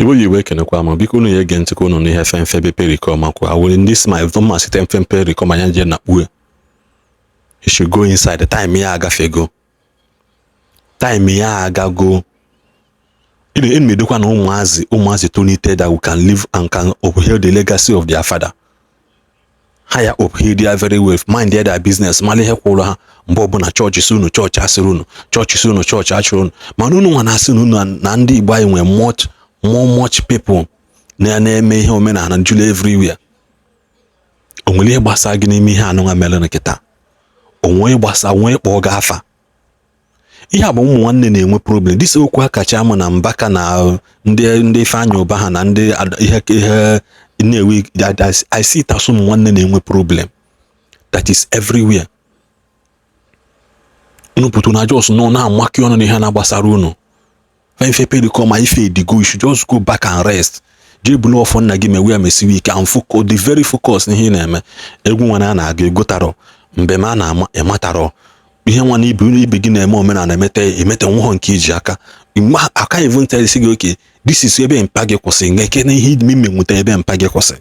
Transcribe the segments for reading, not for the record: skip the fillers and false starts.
Iwo yiwe kenekwa ma biko unu yege ntị ka unu n'ihe Fenfe Pericoma kwa awụrụ ndị smile vọma site Fenfe Pericoma ya nje na kpue. You should go inside. The time ya agafego. Time ya agago. In medukwa na ụmụazị tonight that we can live and can uphold the legacy of their father. Higher uphold their very well. Mind their business. Mali he kwụrụ ha mgbe ọbụla chọọchị sunu chọọchị asịrị unu chọọchị sunu chọọchị achụrụ unu mana unu nwa na-asị unu na ndị Igbo anyị nwere much people na-eme ihe omenala julu everywhere. Onwere ihe gbasara gị n'ime ihe anụnwa mere nkịta. Onwe gbasa onwe kpọọ ga afa. Ihe abụ ụmụ nwanne na-enwe problem. This okwu Akachaam na Mbaka na ndị Fenfe Ụba ha na ndị ihe na-ewe I see it as ụmụ nwanne na-enwe problem. That is everywhere. Unu putu na just no na amaki ọnụ n'ihe na-gbasara unu. Fenfe Pericoma ife edigo, you should just go back and rest. Je bulu ofo nna gị mewe amesiwe ike and focus, the very focus n'ihe na-eme. Egwu nwana na-aga egotaro mgbe ma na amataro ihe nwa na ibe gị na-eme omenala emete nwoho nke iji aka aka even tell si gị okay this is ebe mpa gị kwụsị ngeke na ihe ime nweta ebe mpa gị kwụsị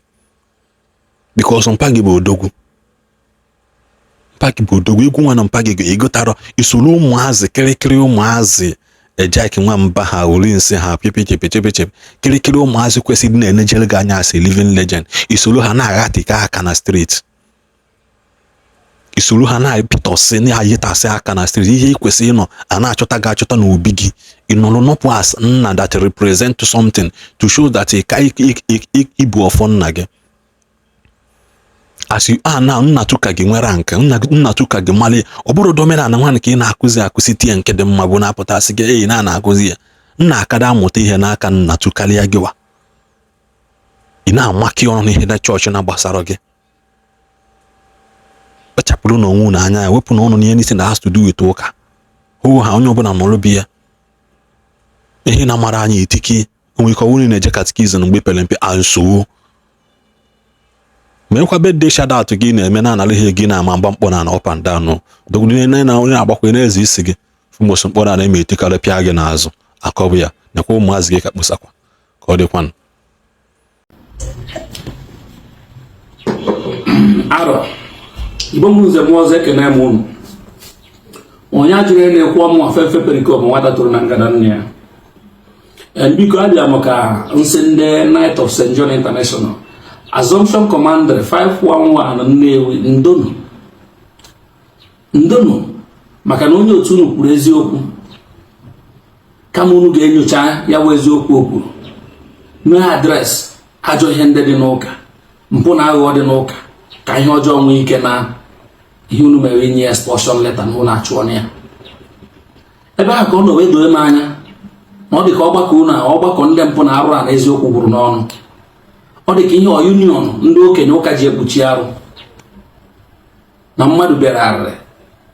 because mpa gị bụ odogwu egwu nwa na mpa gị egotaro isoro ụmụazị kirikiri ụmụazị Ejike Mbaka ha uri nsị ha pipichepe kirikiri ụmụazị kwesịrị na-enejere gị anya as a living legend isoro ha na-aghatika aka na street. Isuru ha na-epitọsị na-ayitasị aka na street ihe ikwesị ịnọ a na-achọta gị achọta n'obi gị ịnọrọ nọpụ as nna that represent something to show that ibu ọfọ nna gị as you are now nna tụka gị nwere nke nna tụka gị mali ọ bụrụ domenala nwanne ka ị na-akụzi tie nke dị mma bụ na-apụtasị gị eyi na-akụzi ya nna akada amụta ihe n'aka nna tụkarịa gịwa ị na-amaki ọnụ n'ihe na chọọchị na-gbasara gị chapụrụ n'onwe na anya ya wepụ n'ọnụ n'ihe n'isi na has to do with ụka ha onye ọbụla nọrọ bi ya ihe na-amara anyị etiki onwe ike ọwụrụ na-eje katikizm mgbe pere mpe ansoo meekwa birthday shout out gị na-eme na-anara ihe gị na-ama mgba mkpọ na up and down dogide na onye na-agbakwa na-eze isi gị fụmos mkpọrọ na-eme etikarị pịa gị n'azụ akọbụ ya nekwa ụmụazị gị ka kpụsakwa ka ọ dịkwanụ arọ Igbo mụnze mụọzọ ekene m unu onye ajụrụ na-ekwu ọmụ Fenfe Pericoma nwata tụrụ na ngada nne ya biko abịa m ka nsị ndị Knight of St. John International Assumption Commander 511 Nnewi ndonu maka na onye otu unu kwuru eziokwu kama unu ga-enyocha ya bụ eziokwu o kwuru mee adres ajọ ihe ndị dị n'ụka mpụ na aghụghọ dị n'ụka ka ihe ọjọọ nwee ike na ihe unu mere inye expulsion letter na ụlọ achụọ ya ebe a ka ọ nọ wee doo m anya na ọ dị ka ọgbakọ ndị mpụ na arụ a na eziokwu gwuru n'ọnụ ọ dị ka ihe union ndị okenye ụka ji ekpuchi arụ na mmadụ bịara arịrị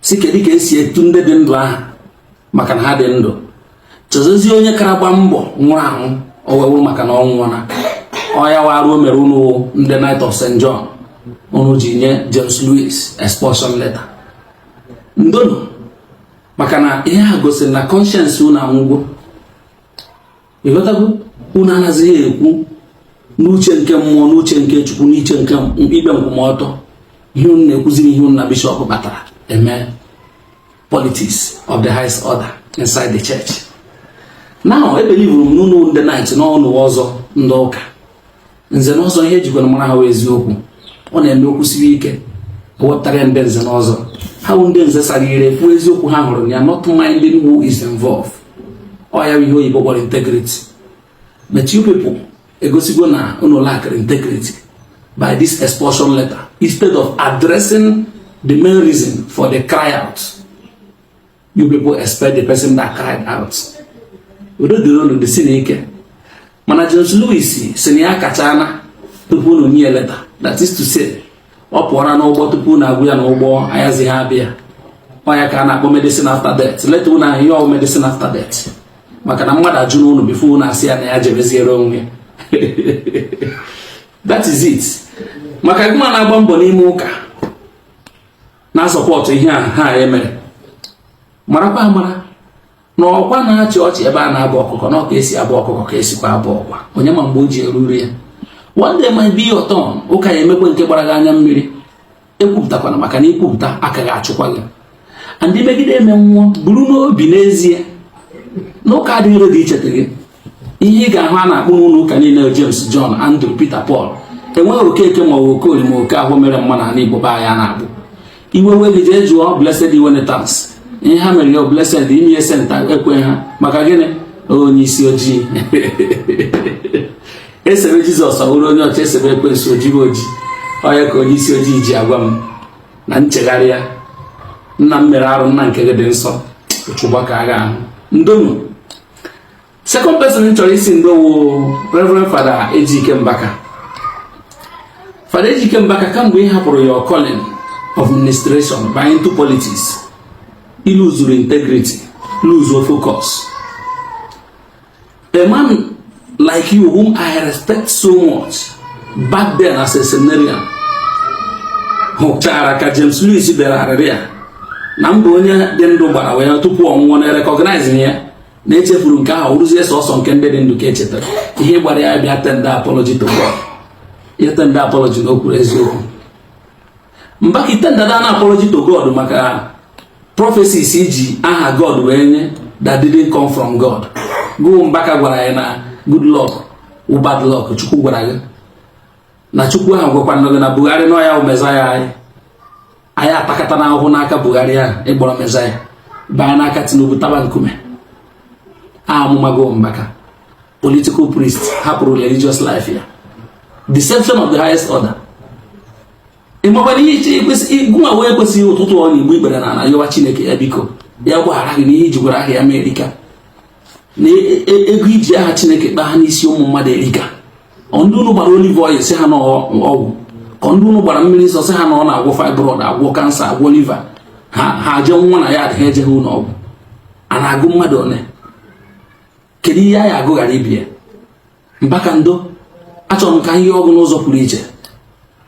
si kedu ka esi etu ndị dị ndụ ahụ maka na ha dị ndụ chọzozie onye kara gba mbọ nwụrụ anwụ owewu maka na ọ nwụọna ọya warụ o mere unu ndị Knight of St. John unu ji nye James Louis expulsion letter ndonu maka na ihe ha gosiri na conscience unu anwụgo ịghọtago unu anaghịzi ekwu n'uche nke mmụọ n'uche nke Chukwu n'iche nke ikpe nkwụmọtọ ihe unu na-ekwuziri ihe unu na bishọp batara eme politics of the highest order inside the church. Now ebelivuru m n'unu ndị Knight n'ọnụ ọzọ ndị ụka nze na ọzọ ihe ejikwana mara ha eziokwu ọ na-eme okwu siri ike wepụtara ndị nze na ọzọ ha bụ ndị nze sara ire efu eziokwu ha hụrụ ya not minding who is involved ọ ya ihe oyibo kpọrọ integrity but you people egosigo na unu lack integrity by this expulsion letter instead of addressing the main reason for the cry out. You people expect the person that cried out udo dịrị unu dị siri ike mana James Louis si na ya kachana tupu unu nye leta, that is to say ọ pụọra n'ụgbọ tupu na agwụ ya n'ụgbọ ayazi ha abịa ọ ya ka a na-akpọ medicine after death. Leta unu ahụ ihe ọ medicine after death maka na mmadụ ajụ unu before unu asị ya na ya jebeziere onwe that is it. Maka gụma na-agba mbọ n'ime ụka na sọpọtụ ihe a ha emere marakwa amara na ọkwa na-achị ọchị ebe a na-abụ ọkụkọ na ọka esi abụ ọkụkọ ka esikwa abụ ọkwa onye ma mgbe o ji eruru ya. One day might be your turn. Ụka ya emekwe nke gbara gị anya mmiri. Ekwupụtakwana maka na ikwupụta aka ga-achụkwa gị. Ndị megide eme nwụọ buru n'obi n'ezie na ụka adịghị ready icheta gị. Ihe ị ga-ahụ a na-akpụ n'ụlọ ụka niile James, John, Andrew, Peter, Paul enweghị Okeke ma ọ bụ Okoli ma oke ahụ mere mma n'ala Igbo be anyị a na-akpụ. Iwe wee gị jee jụọ blessed Iwenetans ihe ha mere ya blessed ime senta ekwe ha maka gịnị onye isi ojii esebe Jizọs ọhụrụ onye ọcha esebe ekwensu ojibe oji onye ka onye isi ojii ji agwa m na nchegharị ya nna m mere arụ nna nke gị dị nsọ ụchụgba ka a ga-ahụ ndonu. Second person chọrọ isi ndowo Reverend Father Ejike Mbaka. Father Ejike Mbaka, kamgbe ị hapụrụ your calling of ministration by into politics, you lose your integrity, lose your focus. A man like you, whom I respect so much, back then as a seminarian, Chara ka James Louis Akachaam, na mbụ onye dị ndụ gbara wee tupu ọnwụọ na recognize ya na echefuru nke ahụ ụrụzie sọsọ nke ndị dị ndụ ka echetara ihe gbara ya bịa tender apology to God. Ya tender apology na okwuru eziokwu. Mbaka tender na apology to God maka prophecies iji aha God wee nye that didn't come from God. Go Mbaka gwara ya na good luck or bad luck Chukwu gwara gị na Chukwu ahụ gwakwana gị na Buhari nọ ya Mezaya anyị. Anyị atakata na ahụhụ n'aka Buhari ya ịgbọrọ Mezaya baa n'aka Tinubu taba nkume. Amụmago Mbaka, political priest, hapụrụ religious life ya. Deception of the highest order. Ịmakwara ihe iche ịgụnwa wee kwesịghị ụtụtụ ọ na-igbu ikpere na yọwa Chineke ya biko ya gbaghara gị n'ihe iji gwara aha ya Amerika na ego iji aha Chineke kpaa ha n'isi ụmụ mmadụ erika. Ndị unu gbara olive oil si ha n'ọgwụ ka ndị unu gbara mmiri nsọ si ha na ọ na-agwọ fibroid, agwọ kansa, agwọ liver, ha je nwa na ya adịghị ejeghị ụlọ ọgwụ. A na-agụ mmadụ one kedu ihe anyị agụghara ibi ya. Mbaka ndo achọrọ m ka ihe ọgụ n'ụzọ pụrụ iche.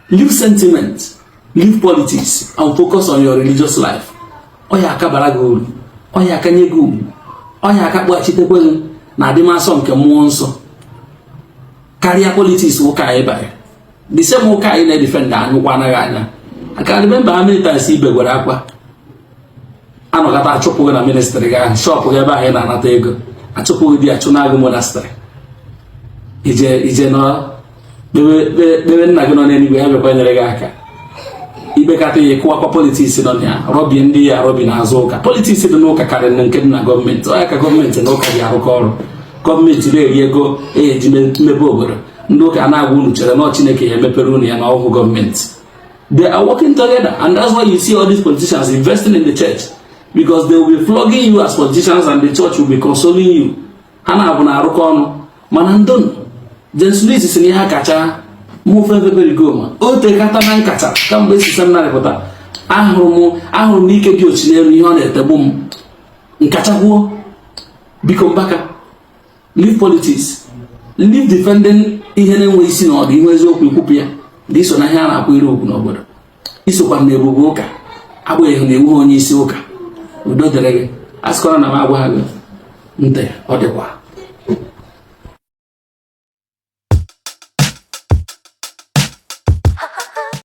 Leave sentiment, leave politics and focus on your religious life. Ọ ya aka bara gị uru, ọ ya aka nye gị ugwu, ọ ya aka kpọghachitekwe gị na adịmasọ nke mmụọ nsọ karịa politics ụka anyị bara. The same ụka anyị na-edefend anyụkwa anaghị anya. Aka remember how many times ibe gwara akwa anọkata achụpụ gị na ministry gị ahụ shọpụ gị ebe anyị na-anata ego achụpụghị dị achụ na-agụ monastery ije nọ kpewe nna gị nọ n'eluigwe ya bịakwa nyere gị aka ibekata ya kụwakwa politiks nọ na ya rọbi ndị ya rọbi n'azụ ụka. Politiks dị n'ụka karịrị na nke dị na gọọmenti. Ọ ya ka gọọmenti na ụka ji arụkọ ọrụ. Gọọmenti na-eri ego eji mmepe obodo. Ndị ụka na-agwa unu chere na Chineke ya emepere unu ya na ọgwụ gọọmenti. They are working together, and that's why you see all these politicians investing in the church, because they will be flogging you as politicians and the church will be consoling you. Ha na-abụ na arụkọ ọnụ mana ndonu James Louis si na ihe kacha mụ Fenfe Pericoma o tekata na nkacha kamgbe esi seminarị ahụrụ m ike dị ochi n'elu ihe ọ na-etegbu m nkacha kwuo. Biko Mbaka, leave politics, leave defending ihe na-enwe isi na ọdụ ihe eziokwu ikwupụ ya dị iso na ihe a na-akwụ ire okwu n'obodo. Isokwa m na ebubo ụka agbanyeghị na ewu onye isi ụka. Udo dịrị gị. Asịkọrọ na m agwa gị ntị ọ dịkwa